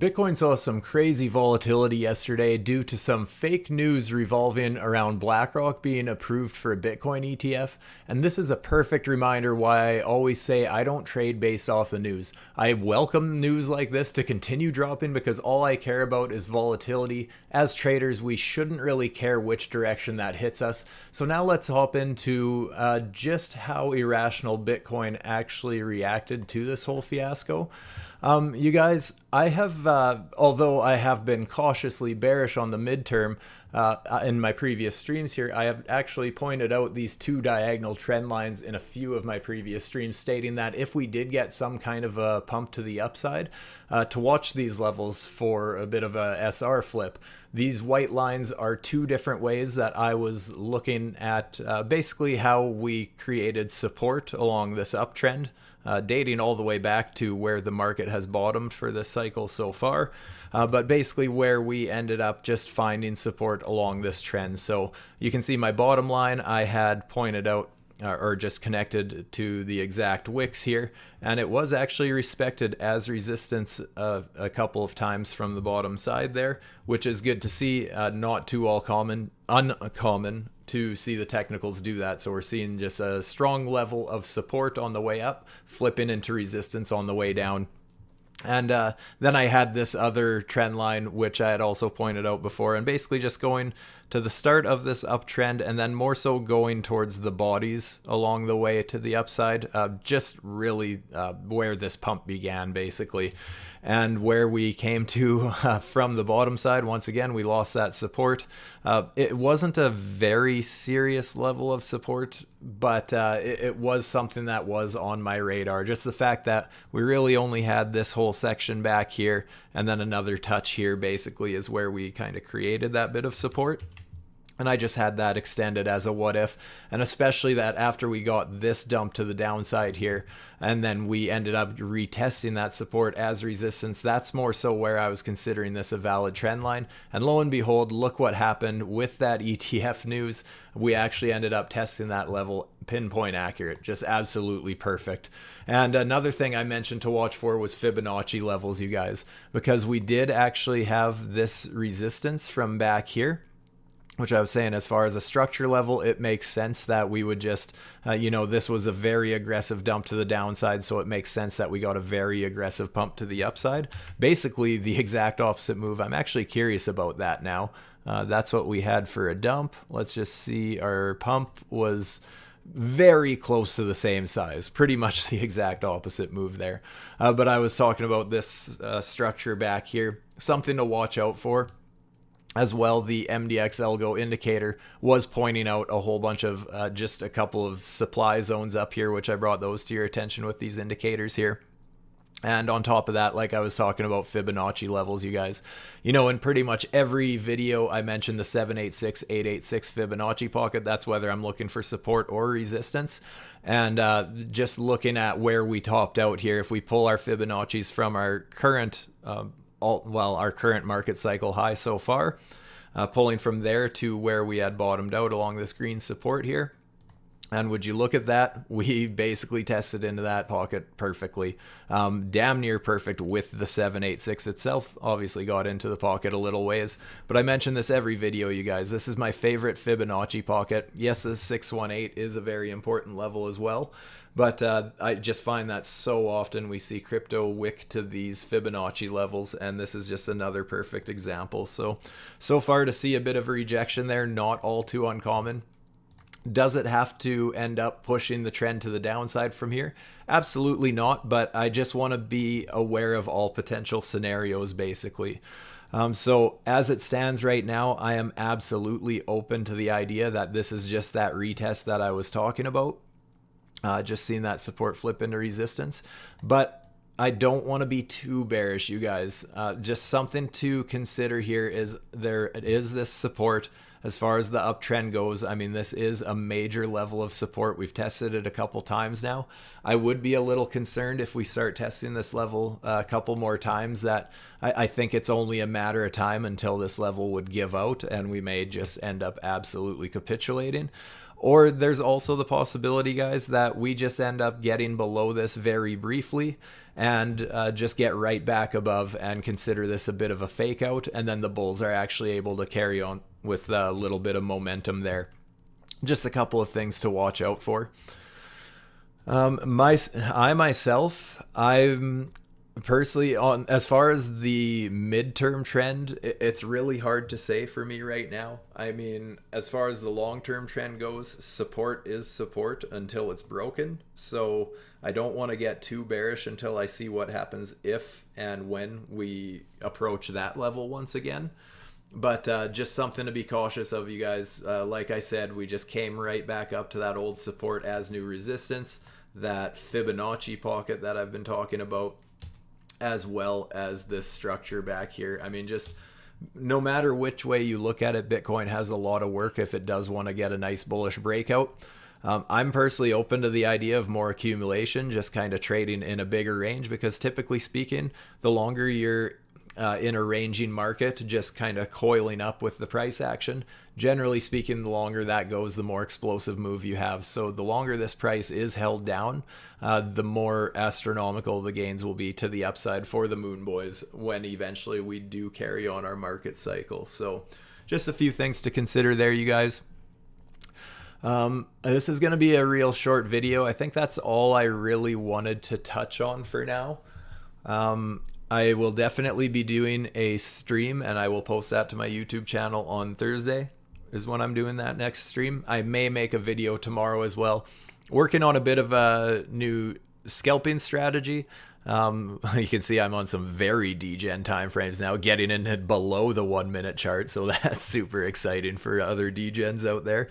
Bitcoin saw some crazy volatility yesterday due to some fake news revolving around BlackRock being approved for a Bitcoin ETF. And this is a perfect reminder why I always say I don't trade based off the news. I welcome news like this to continue dropping because all I care about is volatility. As traders, we shouldn't really care which direction that hits us. So now let's hop into just how irrational Bitcoin actually reacted to this whole fiasco. You guys, I have, although I have been cautiously bearish on the midterm in my previous streams here, I have actually pointed out these two diagonal trend lines in a few of my previous streams, stating that if we did get some kind of a pump to the upside, to watch these levels for a bit of a SR flip. These white lines are two different ways that I was looking at basically how we created support along this uptrend. Dating all the way back to where the market has bottomed for this cycle so far, but basically where we ended up just finding support along this trend. So you can see my bottom line I had pointed out or just connected to the exact wicks here, and it was actually respected as resistance a couple of times from the bottom side there, which is good to see. Not too uncommon to see the technicals do that. So we're seeing just a strong level of support on the way up, flipping into resistance on the way down. And then I had this other trend line, which I had also pointed out before, and basically just going to the start of this uptrend and then more so going towards the bodies along the way to the upside, just really where this pump began, basically. And where we came to from the bottom side, once again, we lost that support. It wasn't a very serious level of support, but it was something that was on my radar. Just the fact that we really only had this whole section back here and then another touch here basically is where we kind of created that bit of support. And I just had that extended as a what if, and especially that after we got this dump to the downside here, and then we ended up retesting that support as resistance, that's more so where I was considering this a valid trend line. And lo and behold, look what happened with that ETF news. We actually ended up testing that level pinpoint accurate, just absolutely perfect. And another thing I mentioned to watch for was Fibonacci levels, you guys, because we did actually have this resistance from back here, which I was saying as far as a structure level, it makes sense that we would just, this was a very aggressive dump to the downside, so it makes sense that we got a very aggressive pump to the upside. Basically, the exact opposite move. I'm actually curious about that now. That's what we had for a dump. Let's just see. Our pump was very close to the same size, pretty much the exact opposite move there. But I was talking about this structure back here, something to watch out for. As well, the MDX Algo indicator was pointing out a whole bunch of just a couple of supply zones up here, which I brought those to your attention with these indicators here. And on top of that, like I was talking about Fibonacci levels, you guys, in pretty much every video I mentioned the 786, 886 Fibonacci pocket. That's whether I'm looking for support or resistance. And just looking at where we topped out here, if we pull our Fibonacci's from our current our current market cycle high so far, pulling from there to where we had bottomed out along this green support here. And would you look at that? We basically tested into that pocket perfectly, damn near perfect with the 786 itself. Obviously got into the pocket a little ways, but I mention this every video, you guys. This is my favorite Fibonacci pocket. Yes, this 618 is a very important level as well. But I just find that so often we see crypto wick to these Fibonacci levels, and this is just another perfect example. So far to see a bit of a rejection there, not all too uncommon. Does it have to end up pushing the trend to the downside from here? Absolutely not, but I just want to be aware of all potential scenarios, basically. So as it stands right now, I am absolutely open to the idea that this is just that retest that I was talking about. Just seeing that support flip into resistance, but I don't want to be too bearish, you guys. Just something to consider here is there is this support as far as the uptrend goes, I mean, this is a major level of support. We've tested it a couple times now. I would be a little concerned if we start testing this level a couple more times, that I think it's only a matter of time until this level would give out and we may just end up absolutely capitulating. Or there's also the possibility, guys, that we just end up getting below this very briefly and just get right back above and consider this a bit of a fake out. And then the bulls are actually able to carry on with a little bit of momentum there. Just a couple of things to watch out for. I'm personally, on as far as the midterm trend, it's really hard to say for me right now. I mean, as far as the long-term trend goes, support is support until it's broken. So I don't want to get too bearish until I see what happens if and when we approach that level once again. But just something to be cautious of, you guys. Like I said, we just came right back up to that old support as new resistance, that Fibonacci pocket that I've been talking about, as well as this structure back here. I mean, just no matter which way you look at it, Bitcoin has a lot of work if it does want to get a nice bullish breakout. I'm personally open to the idea of more accumulation, just kind of trading in a bigger range, because typically speaking, the longer you're in a ranging market, just kind of coiling up with the price action, generally speaking, the longer that goes, the more explosive move you have. So the longer this price is held down, the more astronomical the gains will be to the upside for the Moon Boys when eventually we do carry on our market cycle. So just a few things to consider there, you guys. This is going to be a real short video. I think that's all I really wanted to touch on for now. I will definitely be doing a stream, and I will post that to my YouTube channel on Thursday is when I'm doing that next stream. I may make a video tomorrow as well. Working on a bit of a new scalping strategy. You can see I'm on some very degen timeframes now, getting in below the 1 minute chart. So that's super exciting for other degens out there.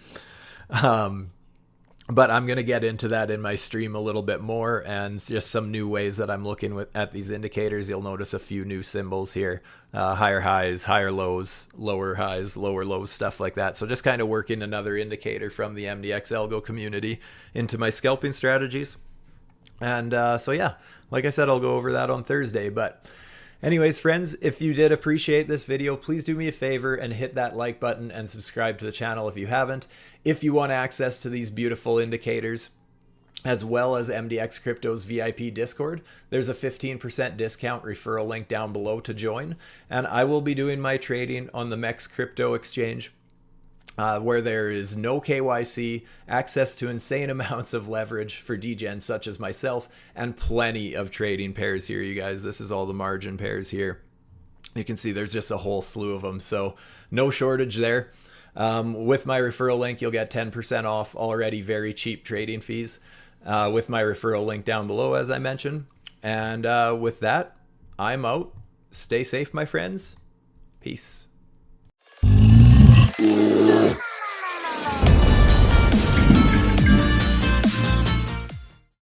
But I'm going to get into that in my stream a little bit more, and just some new ways that I'm looking at these indicators. You'll notice a few new symbols here, higher highs, higher lows, lower highs, lower lows, stuff like that. So just kind of working another indicator from the MDX algo community into my scalping strategies. And so yeah, like I said, I'll go over that on Thursday. But anyways, friends, if you did appreciate this video, please do me a favor and hit that like button and subscribe to the channel if you haven't. If you want access to these beautiful indicators, as well as MDX Crypto's VIP Discord, there's a 15% discount referral link down below to join. And I will be doing my trading on the MEX Crypto Exchange, where there is no KYC, access to insane amounts of leverage for degens such as myself, and plenty of trading pairs here, you guys. This is all the margin pairs here. You can see there's just a whole slew of them, so no shortage there. With my referral link, you'll get 10% off already very cheap trading fees with my referral link down below, as I mentioned. And with that, I'm out. Stay safe, my friends. Peace.